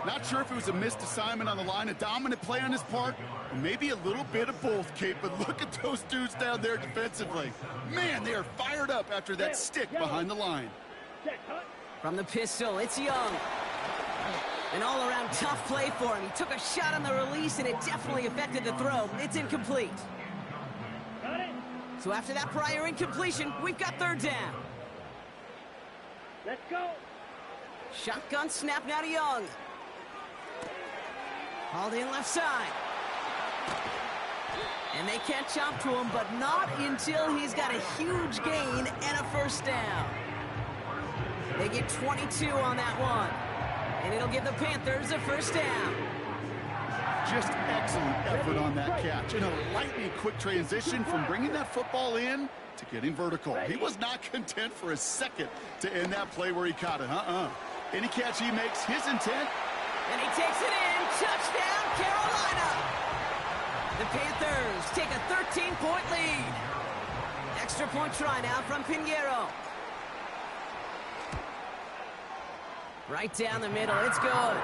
B: Not sure if it was a missed assignment on the line, a dominant play on his part, or maybe a little bit of both, Kate, but look at those dudes down there defensively. Man, they are fired up after that stick behind the line.
H: Set, hut.
A: From the pistol, it's Young. An all-around tough play for him. He took a shot on the release, and it definitely affected the throw. It's incomplete.
H: Got it.
A: So after that prior incompletion, we've got 3rd down.
H: Let's go.
A: Shotgun snap now to Young. Hauled in left side. And they catch up to him, but not until he's got a huge gain and a 1st down. They get 22 on that one. And it'll give the Panthers a 1st down.
B: Just excellent effort on that catch. And a lightning quick transition from bringing that football in to getting vertical. He was not content for a second to end that play where he caught it. Any catch he makes, his intent.
A: And he takes it in. Touchdown, Carolina. The Panthers take a 13-point lead. Extra point try now from Pinheiro. Right down the middle. It's good.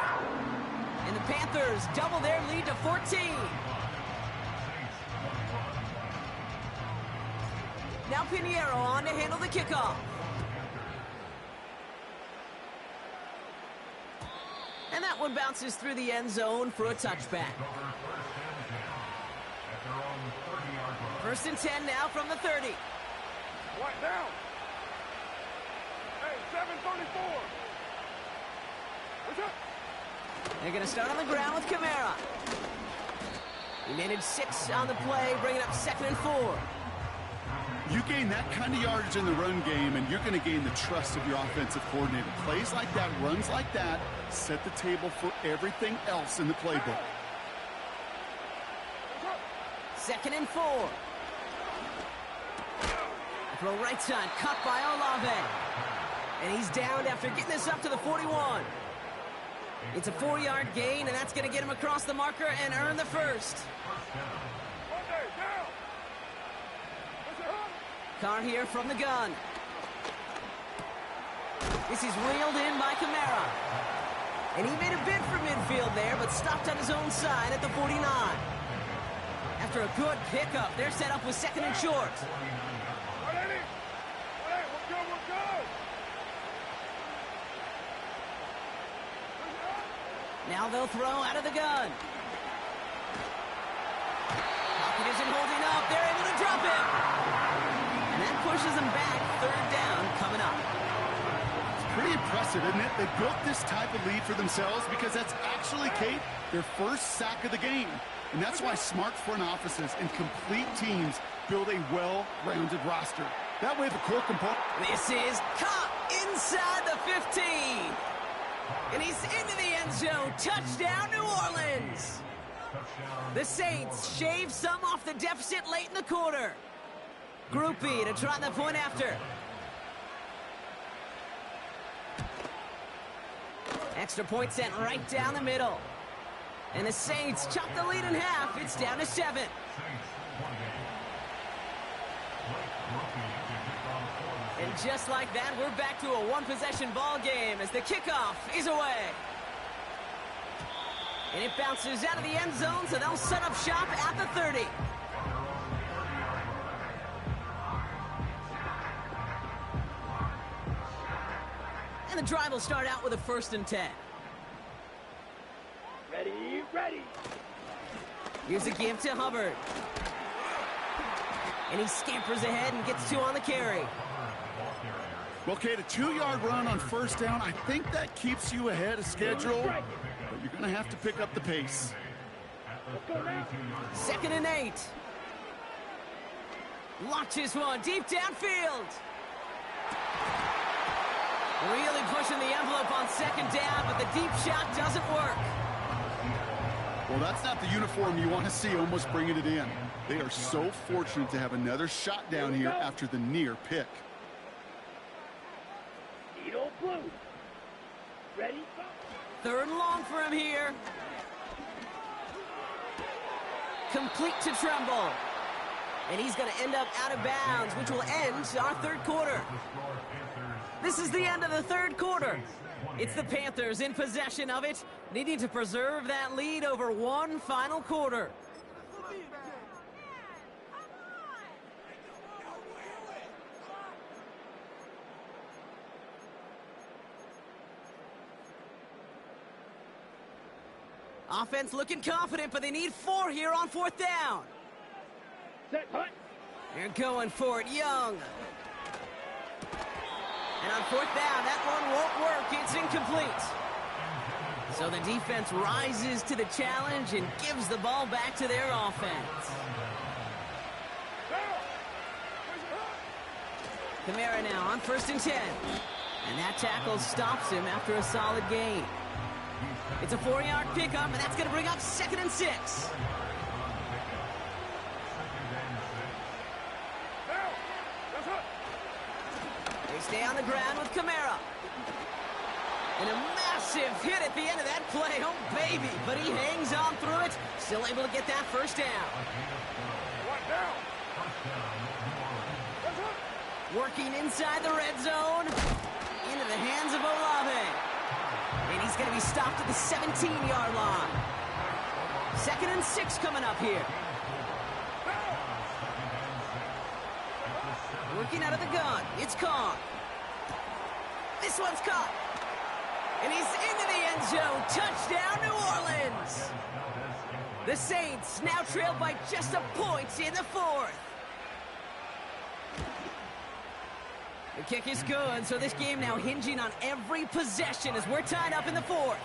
A: And the Panthers double their lead to 14. Now Pinheiro on to handle the kickoff. And that one bounces through the end zone for a touchback. 1st and 10 now from the 30.
F: What down? Hey, 734. What's up?
A: They're going to start on the ground with Kamara. He managed 6 on the play, bringing up 2nd and 4.
B: You gain that kind of yardage in the run game, and you're going to gain the trust of your offensive coordinator. Plays like that, runs like that, set the table for everything else in the playbook.
A: 2nd and 4. Throw right side, cut by Olave. And he's down after getting this up to the 41. It's a 4-yard gain, and that's going to get him across the marker and earn the 1st. Carr here from the gun. This is reeled in by Kamara. And he made a bid for midfield there, but stopped on his own side at the 49. After a good pickup, they're set up with 2nd and short. Now they'll throw out of the gun. Pocket isn't holding up. They're able to drop him. And that pushes them back. Third down coming up.
B: Pretty impressive, isn't it? They built this type of lead for themselves because that's actually, Kate, their first sack of the game. And that's why smart front offices and complete teams build a well-rounded roster. That way the core component...
A: This is caught inside the 15. And he's into the end zone. Touchdown, New Orleans. The Saints shave some off the deficit late in the quarter. Groupie to try the point after. Extra point sent right down the middle. And the Saints chop the lead in half. It's down to 7. And just like that, we're back to a one-possession ball game as the kickoff is away. And it bounces out of the end zone, so they'll set up shop at the 30. And the drive will start out with a 1st and 10.
H: Ready, ready.
A: Here's a give to Hubbard. And he scampers ahead and gets 2 on the carry.
B: Well, Kate, a 2-yard run on 1st down, I think that keeps you ahead of schedule, but you're going to have to pick up the pace.
A: 2nd and 8. Launches one deep downfield. Really pushing the envelope on 2nd down, but the deep shot doesn't work.
B: Well, that's not the uniform you want to see almost bringing it in. They are so fortunate to have another shot down here after the near pick.
H: Edo Blue. Ready?
A: 3rd and long for him here. Complete to Tremble. And he's going to end up out of bounds, which will end our 3rd quarter. This is the end of the 3rd quarter. It's the Panthers in possession of it, needing to preserve that lead over one final quarter. Offense looking confident, but they need 4 here on 4th down.
H: Set, hut.
A: They're going for it, Young. And on 4th down, that one won't work. It's incomplete. So the defense rises to the challenge and gives the ball back to their offense. Kamara now on 1st and 10. And that tackle stops him after a solid gain. It's a 4-yard pickup, and that's going to bring up 2nd and 6. They stay on the ground with Kamara. And a massive hit at the end of that play. Oh, baby. But he hangs on through it. Still able to get that 1st down. Working inside the red zone. Into the hands of Olave. And he's going to be stopped at the 17-yard line. 2nd and 6 coming up here. Working out of the gun. It's Kong. This one's caught. And he's into the end zone. Touchdown, New Orleans. The Saints now trail by just a point in the 4th. The kick is good, so this game now hinging on every possession as we're tied up in the 4th.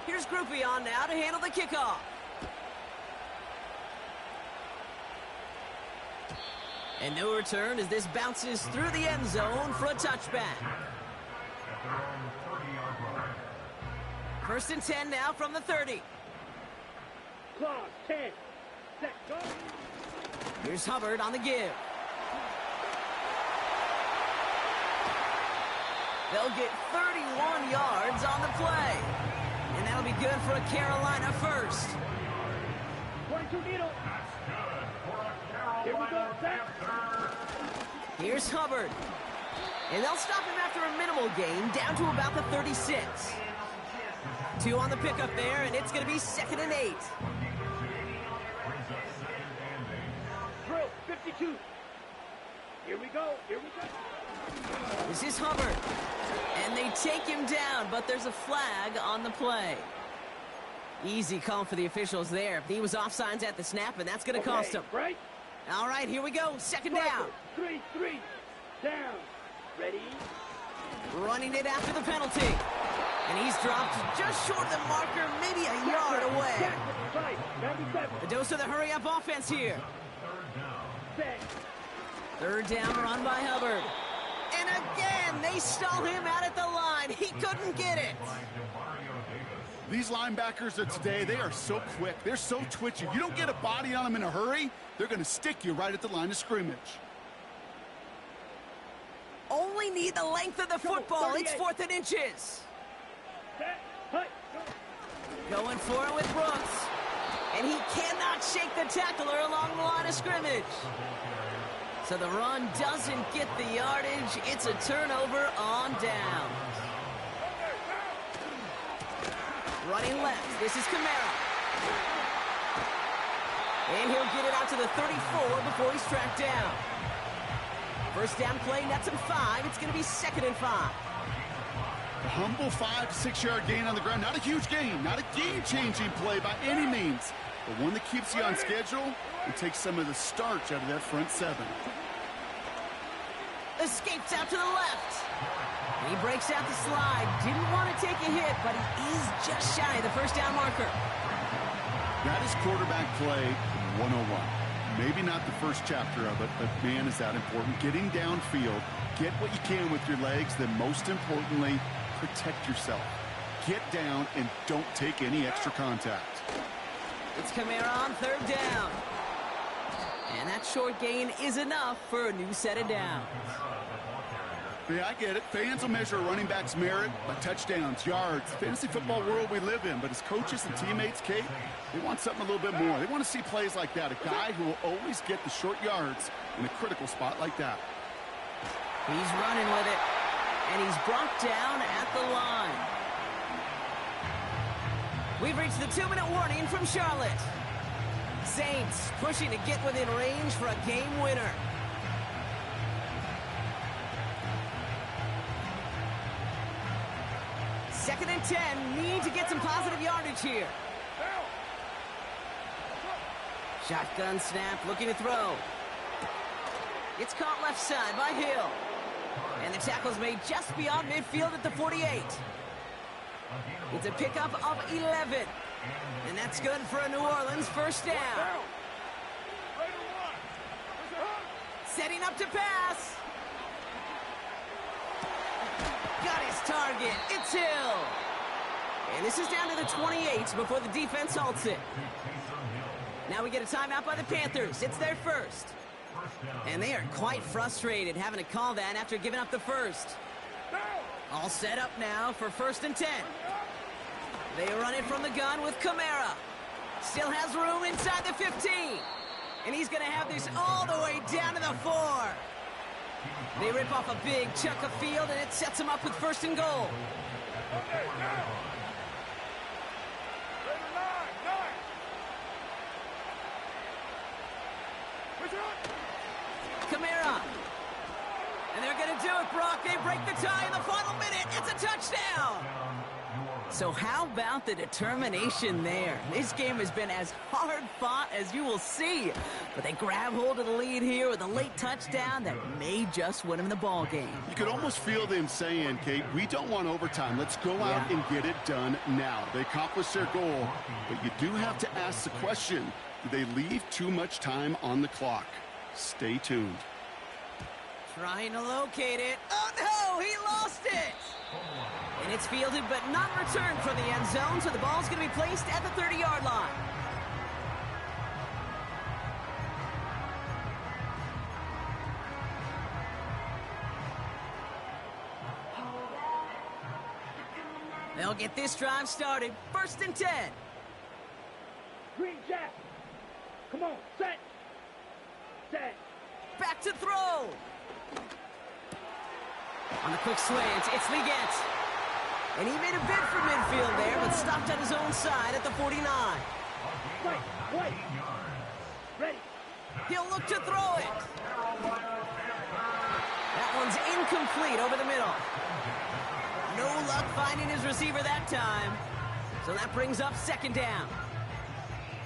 A: Here's Groupie on now to handle the kickoff. And no return as this bounces through the end zone for a touchback. 1st and 10 now from the 30.
H: Clock, 10. Set, go.
A: Here's Hubbard on the give. They'll get 31 yards on the play. And that'll be good for a Carolina 1st.
H: 22 needle. Here we go, set.
A: Here's Hubbard. And they'll stop him after a minimal gain, down to about the 36. 2 on the pickup there, and it's going to be 2nd and 8.
H: Drill, 52. Here we go. Here we go.
A: This is Hubbard. And they take him down, but there's a flag on the play. Easy call for the officials there. He was offsides at the snap, and that's going to cost him.
H: Right?
A: All right, here we go. Second down.
H: 3-3. Down. Ready?
A: Running it after the penalty. And he's dropped just short of the marker, maybe a yard away.
H: Right. 97.
A: A dose of the hurry-up offense here.
H: Set.
A: Third down run by Hubbard. And again, they stall him out at the line. He couldn't get it.
B: These linebackers of today, they are so quick. They're so twitchy. You don't get a body on them in a hurry, they're going to stick you right at the line of scrimmage.
A: Only need the length of the football. It's 4th and inches.
H: Set. Hut. Go.
A: Going for it with Brooks. And he cannot shake the tackler along the line of scrimmage. So the run doesn't get the yardage. It's a turnover on down. Running left. This is Kamara. And he'll get it out to the 34 before he's tracked down. First down play, nets him 5. It's going to be 2nd and 5.
B: A humble 5 to 6 yard gain on the ground. Not a huge gain, not a game-changing play by any means, but one that keeps you on schedule and takes some of the starch out of that front 7.
A: Escapes out to the left. He breaks out the slide. Didn't want to take a hit, but he is just shy of the first down marker.
B: That is quarterback play 101. Maybe not the first chapter of it, but man, is that important. Getting downfield, get what you can with your legs, then most importantly, protect yourself. Get down and don't take any extra contact.
A: It's Kamara on 3rd down. And that short gain is enough for a new set of downs.
B: Yeah, I get it. Fans will measure a running back's merit by touchdowns, yards, fantasy football world we live in. But as coaches and teammates, Kate, they want something a little bit more. They want to see plays like that. A guy who will always get the short yards in a critical spot like that.
A: He's running with it. And he's brought down at the line. We've reached the 2-minute warning from Charlotte. Saints pushing to get within range for a game winner. Second and 10, need to get some positive yardage here. Shotgun snap, looking to throw. It's caught left side by Hill. And the tackle's made just beyond midfield at the 48. It's a pickup of 11. And that's good for a New Orleans first down. Setting up to pass. Got his target. It's Hill. And this is down to the 28 before the defense halts it. Now we get a timeout by the Panthers. It's their first. And they are quite frustrated having to call that after giving up the first. All set up now for 1st and 10. They run it from the gun with Kamara. Still has room inside the 15. And he's going to have this all the way down to the 4. They rip off a big chunk of field, and it sets them up with 1st and goal. Kamara. And they're going to do it, Brock. They break the tie in the final minute. It's a touchdown. So how about the determination there? This game has been as hard fought as you will see. But they grab hold of the lead here with a late touchdown that may just win them the ball game.
B: You could almost feel them saying, Kate, we don't want overtime. Let's go out and get it done now. They accomplished their goal, but you do have to ask the question, do they leave too much time on the clock? Stay tuned.
A: Trying to locate it. Oh, no, he lost it. And it's fielded but not returned from the end zone, so the ball's going to be placed at the 30-yard line. They'll get this drive started. 1st and 10.
H: Green Jack. Come on, set. Set.
A: Back to throw. On the quick slant, it's Leggett. And he made a bid for midfield there, but stopped on his own side at the 49.
H: Right. Ready.
A: He'll look to throw it. incomplete over the middle. No luck finding his receiver that time. So that brings up second down.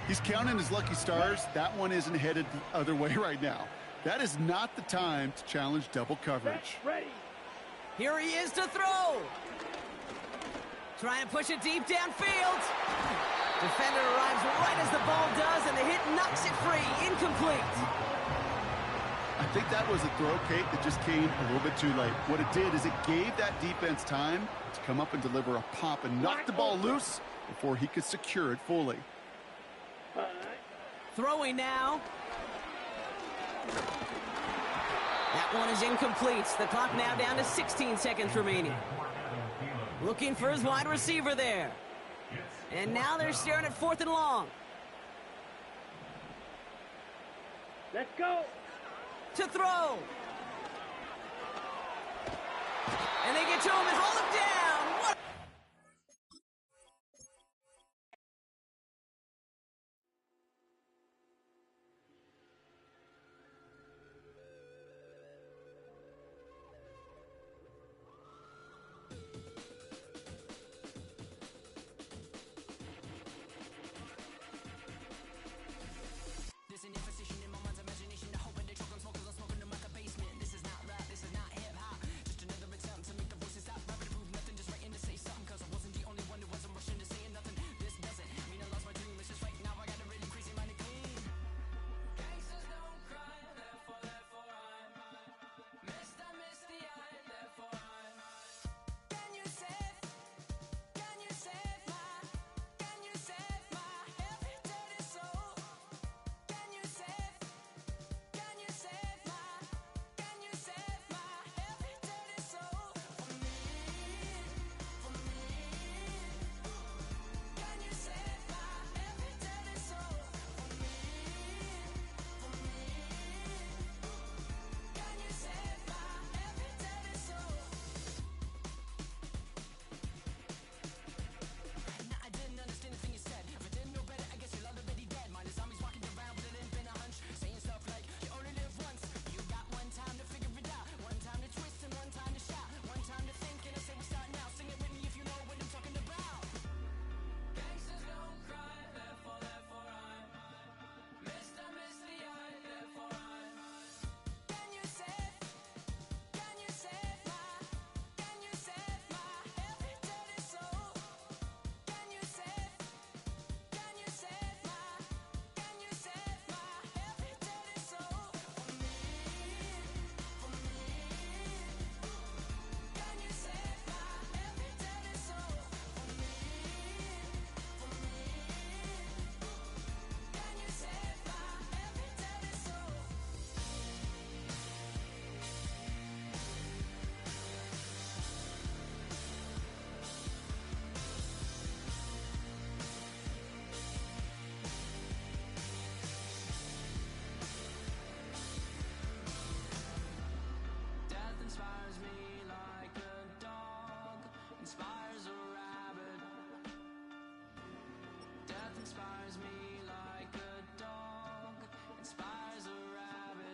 B: He's counting his lucky stars. That one isn't headed the other way right now. That is not the time to challenge double coverage.
H: Ready.
A: Here he is to throw. Trying to push it deep downfield. Defender arrives right as the ball does, and the hit knocks it free. Incomplete.
B: I think that was a throw, Kate, that just came a little bit too late. What it did is it gave that defense time to come up and deliver a pop and knock the ball loose before he could secure it fully.
A: Throwing now. That one is incomplete. The clock now down to 16 seconds remaining. Looking for his wide receiver there. And now they're staring at 4th and long.
H: Let's go.
A: To throw. And they get to him and haul him down.